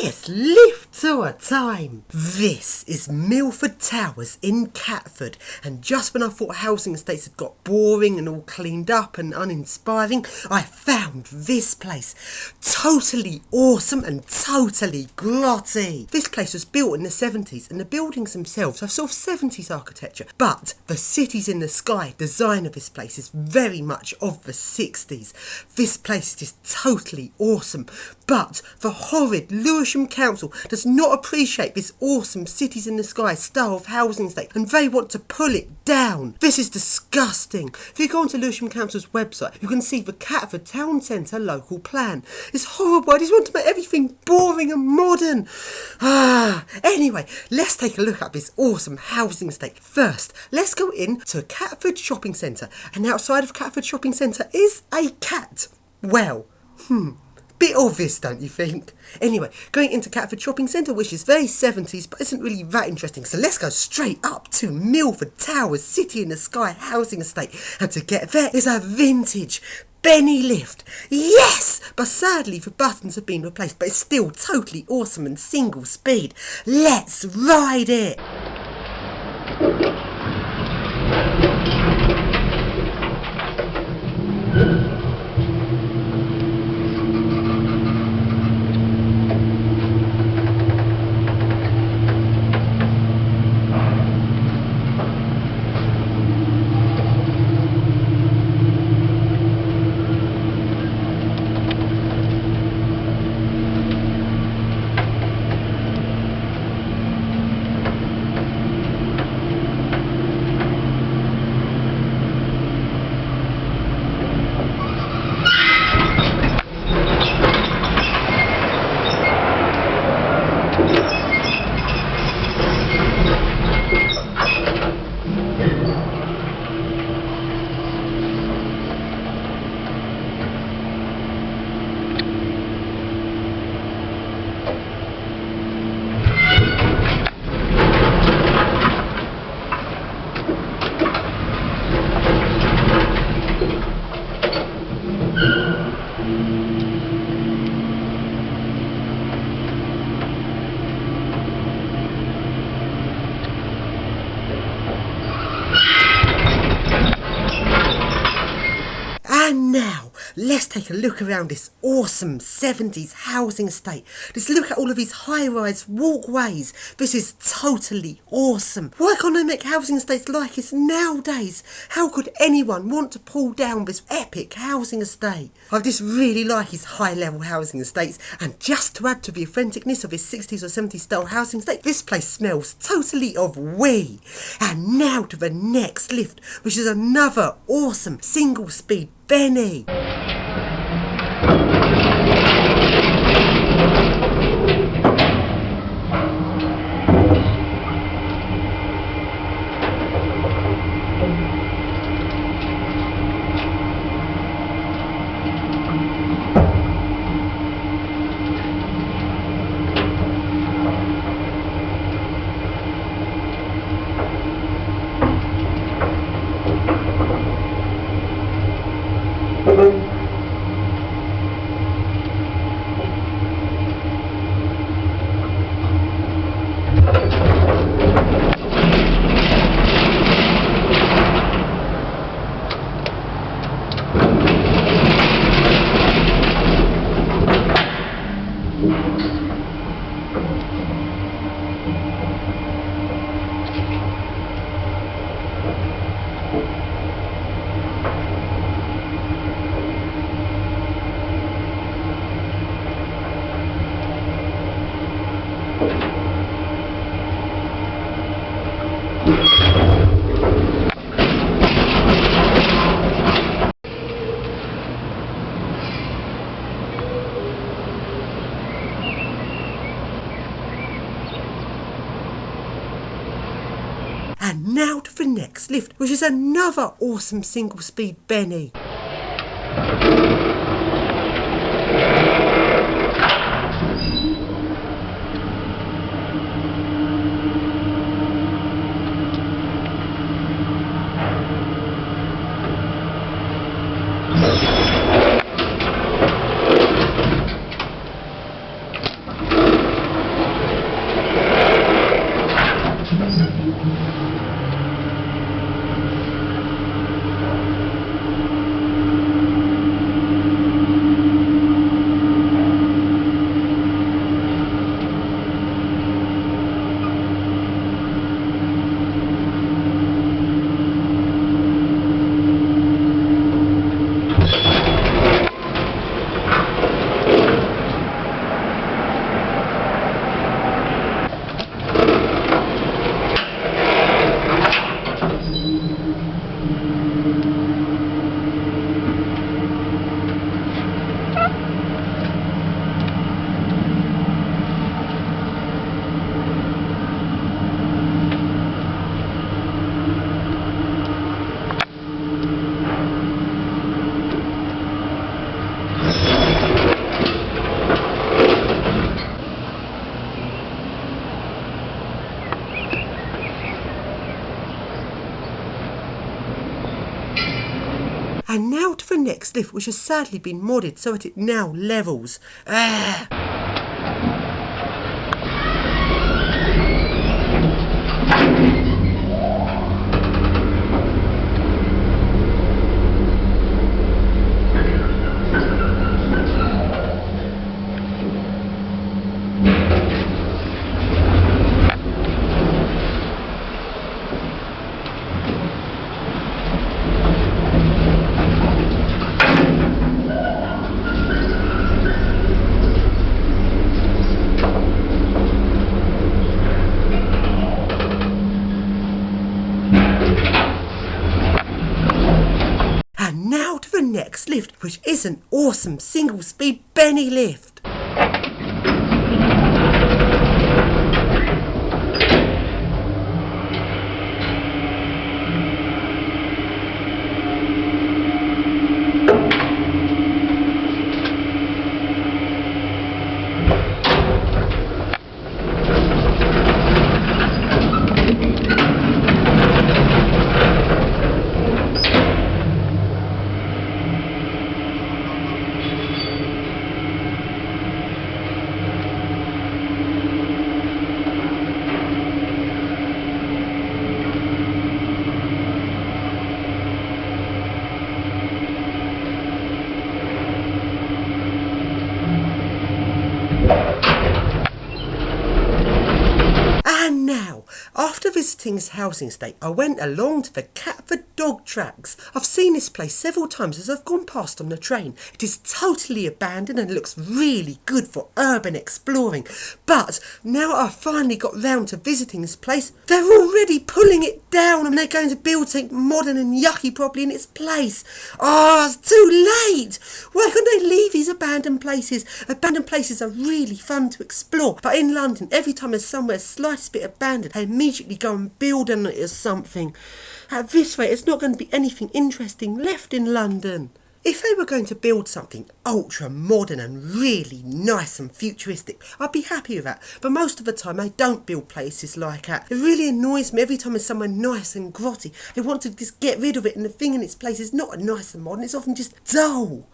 It's lift tour time! This is Milford Towers in Catford, and just when I thought housing estates had got boring and all cleaned up and uninspiring, I found this place. Totally awesome and totally grotty. This place was built in the 70s and the buildings themselves have sort of 70s architecture, but the cities in the sky design of this place is very much of the 60s. This place is just totally awesome, but the horrid Lewisham Council does not appreciate this awesome cities in the sky style of housing estate, and they want to pull it down. This is disgusting. If you go onto Lewisham Council's website, you can see the Catford Town Centre local plan. It's horrible. They just want to make everything boring and modern. Anyway, let's take a look at this awesome housing estate. First, let's go into Catford Shopping Centre, and outside of Catford Shopping Centre is a cat. Well, bit obvious, don't you think? Anyway, going into Catford Shopping Centre, which is very 70s but isn't really that interesting, so let's go straight up to Milford Towers City in the Sky housing estate, and to get there is a vintage Benny lift. Yes! But sadly the buttons have been replaced, but it's still totally awesome and single speed. Let's ride it! And now, let's take a look around this awesome 70s housing estate. Just look at all of these high-rise walkways. This is totally awesome. Why can't they make housing estates like this nowadays? How could anyone want to pull down this epic housing estate? I just really like his high-level housing estates, and just to add to the authenticness of his 60s or 70s style housing estate, this place smells totally of wee. And now to the next lift, which is another awesome single-speed Benny. And now to the next lift, which is another awesome single-speed Benny. next lift, which has sadly been modded so that it now levels. And now to the next lift, which is an awesome single-speed Benny lift. And now, after visiting this housing estate, I went along to the Catford dog tracks. I've seen this place several times as I've gone past on the train. It is totally abandoned and looks really good for urban exploring. But now I've finally got round to visiting this place, they're already pulling it down and they're going to build something modern and yucky probably in its place. Oh, it's too late! Why can't they leave these abandoned places? Abandoned places are really fun to explore. But in London, every time there's somewhere slightest bit abandoned, they immediately go and build on it or something. At this rate, there's not going to be anything interesting left in London. If they were going to build something ultra modern and really nice and futuristic, I'd be happy with that. But most of the time they don't build places like that. It really annoys me every time there's somewhere nice and grotty. They want to just get rid of it and the thing in its place is not nice and modern, it's often just dull.